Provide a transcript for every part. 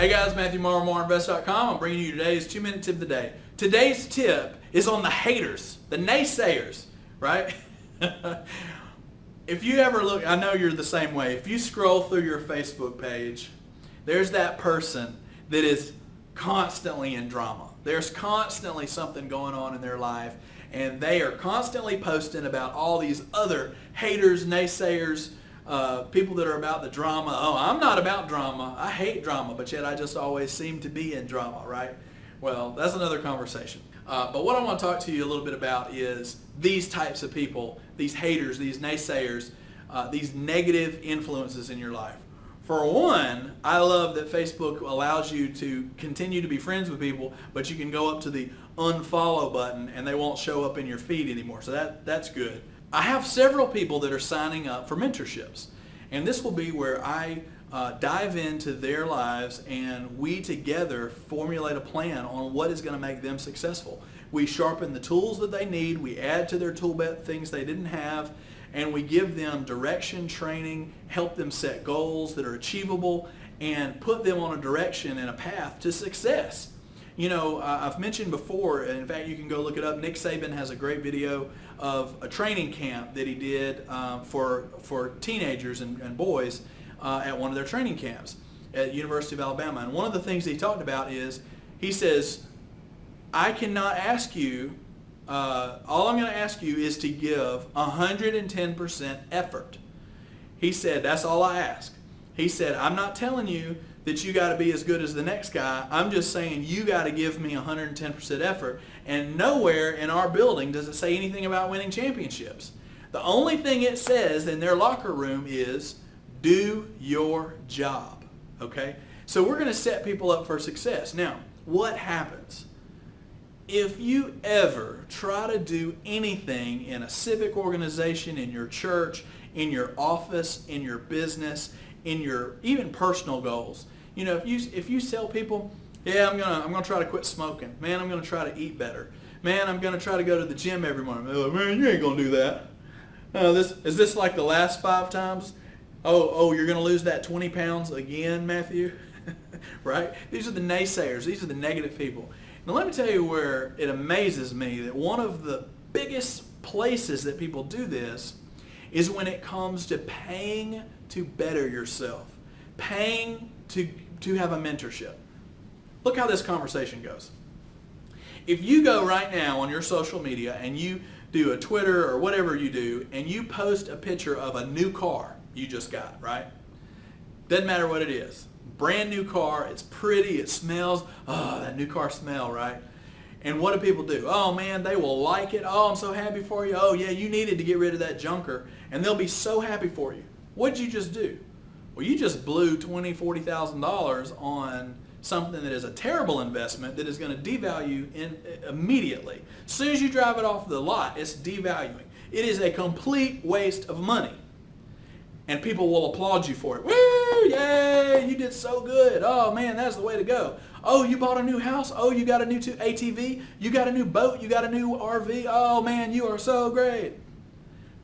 Hey guys, Matthew Morrow, MorrowInvest.com. I'm bringing you today's 2-minute tip of the day. Today's tip is on the haters, the naysayers, right? If you ever look, I know you're the same way. If you scroll through your Facebook page, there's that person that is constantly in drama. There's constantly something going on in their life, and they are constantly posting about all these other haters, naysayers, people that are about the drama. Oh, I'm not about drama. I hate drama, but yet I just always seem to be in drama, right? Well, that's another conversation. But what I want to talk to you a little bit about is these types of people, these haters, these naysayers, these negative influences in your life. For one, I love that Facebook allows you to continue to be friends with people, but you can go up to the unfollow button and they won't show up in your feed anymore. So that's good. I have several people that are signing up for mentorships, and this will be where I dive into their lives and we together formulate a plan on what is going to make them successful. We sharpen the tools that they need, we add to their tool belt things they didn't have, and we give them direction, training, help them set goals that are achievable, and put them on a direction and a path to success. You know, I've mentioned before, and in fact you can go look it up, Nick Saban has a great video of a training camp that he did for teenagers and boys at one of their training camps at the University of Alabama. And one of the things that he talked about is, he says, I cannot ask you, all I'm going to ask you is to give 110% effort. He said, that's all I ask. He said, I'm not telling you that you got to be as good as the next guy. I'm just saying you got to give me 110% effort. And nowhere in our building does it say anything about winning championships. The only thing it says in their locker room is, do your job. Okay? So we're going to set people up for success. Now, what happens? If you ever try to do anything in a civic organization, in your church, in your office, in your business, in your even personal goals, you know, if you tell people, yeah, I'm gonna try to quit smoking. Man, I'm gonna try to eat better. Man, I'm gonna try to go to the gym every morning. They're like, man, you ain't gonna do that. Is this like the last 5 times? Oh, you're gonna lose that 20 pounds again, Matthew? Right? These are the naysayers. These are the negative people. Now let me tell you where it amazes me that one of the biggest places that people do this is when it comes to paying to better yourself, paying to have a mentorship. Look how this conversation goes. If you go right now on your social media and you do a Twitter or whatever you do and you post a picture of a new car you just got, right? Doesn't matter what it is. Brand new car, it's pretty, it smells, oh, that new car smell, right? And what do people do? Oh man, they will like it. Oh, I'm so happy for you. Oh yeah, you needed to get rid of that junker. And they'll be so happy for you. What'd you just do? Well, you just blew $20,000, $40,000 on something that is a terrible investment that is going to devalue immediately. As soon as you drive it off the lot, it's devaluing. It is a complete waste of money. And people will applaud you for it. Woo, yay, you did so good. Oh man, that's the way to go. Oh, you bought a new house. Oh, you got a new ATV. You got a new boat. You got a new RV. Oh man, you are so great.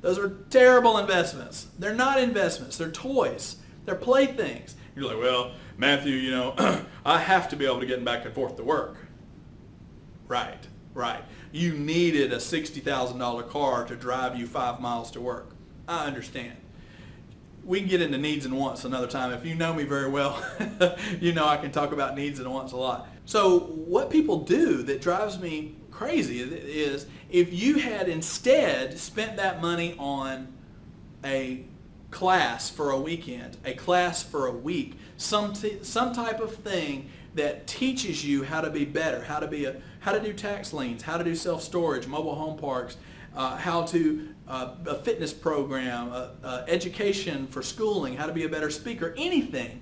Those are terrible investments. They're not investments. They're toys. They're playthings. You're like, well, Matthew, you know, I have to be able to get back and forth to work. Right. You needed a $60,000 car to drive you 5 miles to work. I understand. We can get into needs and wants another time. If you know me very well, you know I can talk about needs and wants a lot. So what people do that drives me crazy is if you had instead spent that money on a class for a weekend, a class for a week, some type of thing that teaches you how to be better, how to do tax liens, how to do self-storage, mobile home parks, how to a fitness program, education for schooling, how to be a better speaker, anything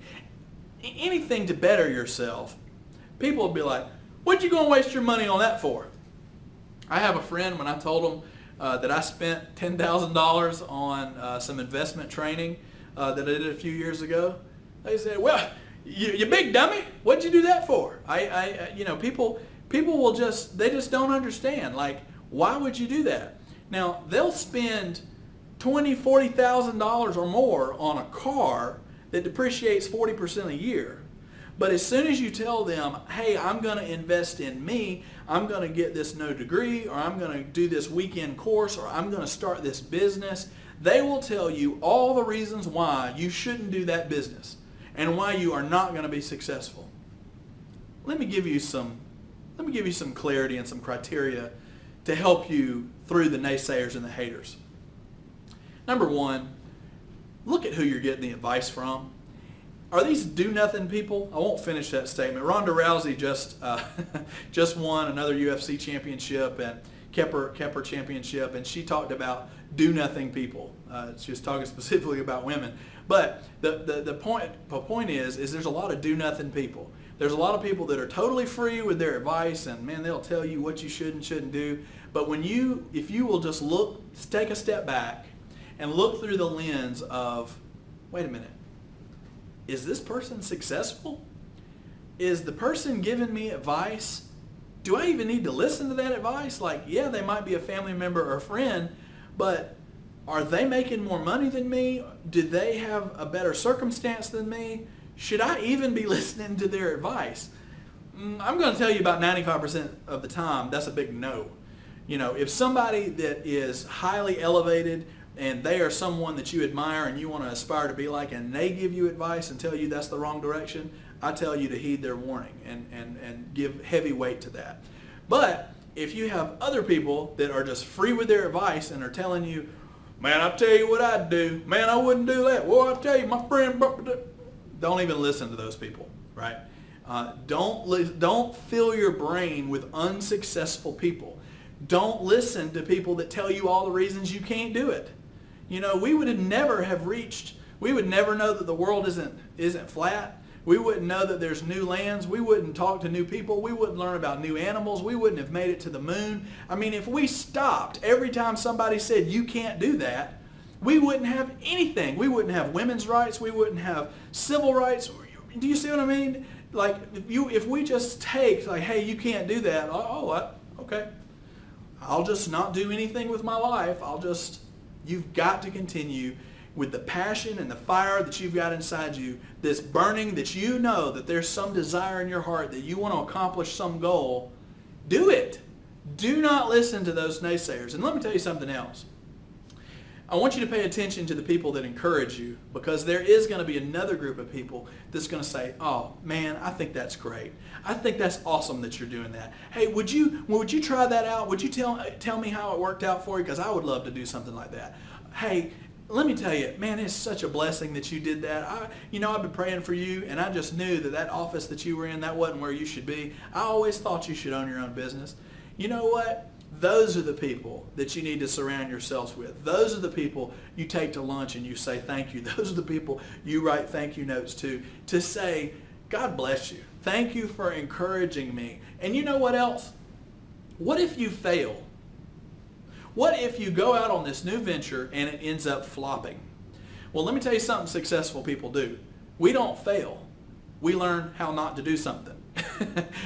to better yourself, people will be like, what you gonna waste your money on that for? I have a friend, when I told him that I spent $10,000 on some investment training that I did a few years ago, they said, well, you big dummy, what'd you do that for? You know, people will they just don't understand. Like, why would you do that? Now, they'll spend $20,000, $40,000 or more on a car that depreciates 40% a year. But as soon as you tell them, hey, I'm going to invest in me, I'm going to get this no degree, or I'm going to do this weekend course, or I'm going to start this business, they will tell you all the reasons why you shouldn't do that business and why you are not going to be successful. Let me give you some clarity and some criteria to help you through the naysayers and the haters. Number one, look at who you're getting the advice from. Are these do-nothing people? I won't finish that statement. Ronda Rousey just won another UFC championship and Kepper championship, and she talked about do-nothing people. She was talking specifically about women. But the point is there's a lot of do-nothing people. There's a lot of people that are totally free with their advice, and man, they'll tell you what you should and shouldn't do. But if you will just take a step back and look through the lens of, wait a minute, is this person successful? Is the person giving me advice? Do I even need to listen to that advice? Like, yeah, they might be a family member or a friend, but are they making more money than me? Do they have a better circumstance than me? Should I even be listening to their advice? I'm going to tell you about 95% of the time, that's a big no. If somebody that is highly elevated and they are someone that you admire and you want to aspire to be like, and they give you advice and tell you that's the wrong direction, I tell you to heed their warning and give heavy weight to that. But if you have other people that are just free with their advice and are telling you, man, I'll tell you what I'd do. Man, I wouldn't do that. Well, I'll tell you, my friend, don't even listen to those people, right? Don't fill your brain with unsuccessful people. Don't listen to people that tell you all the reasons you can't do it. We would never know that the world isn't flat. We wouldn't know that there's new lands. We wouldn't talk to new people. We wouldn't learn about new animals. We wouldn't have made it to the moon. I mean, if we stopped every time somebody said you can't do that, we wouldn't have anything. We wouldn't have women's rights. We wouldn't have civil rights. Do you see what I mean? Like, if we just take, like, hey, you can't do that. Okay. I'll just not do anything with my life. You've got to continue with the passion and the fire that you've got inside you, this burning that you know that there's some desire in your heart that you want to accomplish some goal. Do it. Do not listen to those naysayers. And let me tell you something else. I want you to pay attention to the people that encourage you, because there is going to be another group of people that's going to say, oh man, I think that's great. I think that's awesome that you're doing that. Hey, would you try that out? Would you tell me how it worked out for you? Because I would love to do something like that. Hey, let me tell you, man, it's such a blessing that you did that. I've been praying for you, and I just knew that office that you were in, that wasn't where you should be. I always thought you should own your own business. You know what? Those are the people that you need to surround yourselves with. Those are the people you take to lunch and you say thank you. Those are the people you write thank you notes to say, God bless you. Thank you for encouraging me. And you know what else? What if you fail? What if you go out on this new venture and it ends up flopping? Well, let me tell you something successful people do. We don't fail. We learn how not to do something.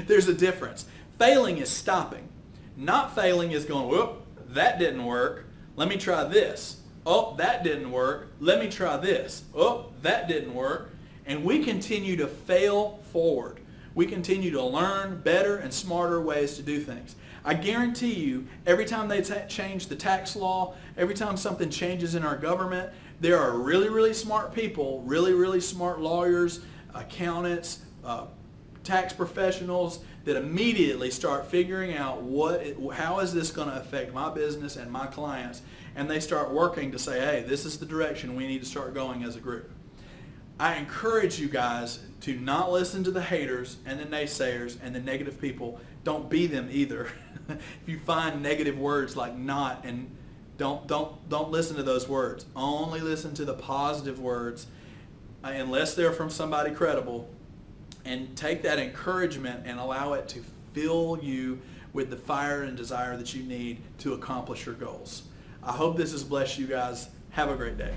There's a difference. Failing is stopping. Not failing is going, whoop, that didn't work. Let me try this. Oh, that didn't work. Let me try this. Oh, that didn't work. And we continue to fail forward. We continue to learn better and smarter ways to do things. I guarantee you, every time they change the tax law, every time something changes in our government, there are really, really smart people, really, really smart lawyers, accountants, tax professionals that immediately start figuring out how is this going to affect my business and my clients, and they start working to say, hey, this is the direction we need to start going as a group. I encourage you guys to not listen to the haters and the naysayers and the negative people. Don't be them either. If you find negative words like not, and don't listen to those words. Only listen to the positive words, unless they're from somebody credible. And take that encouragement and allow it to fill you with the fire and desire that you need to accomplish your goals. I hope this has blessed you guys. Have a great day.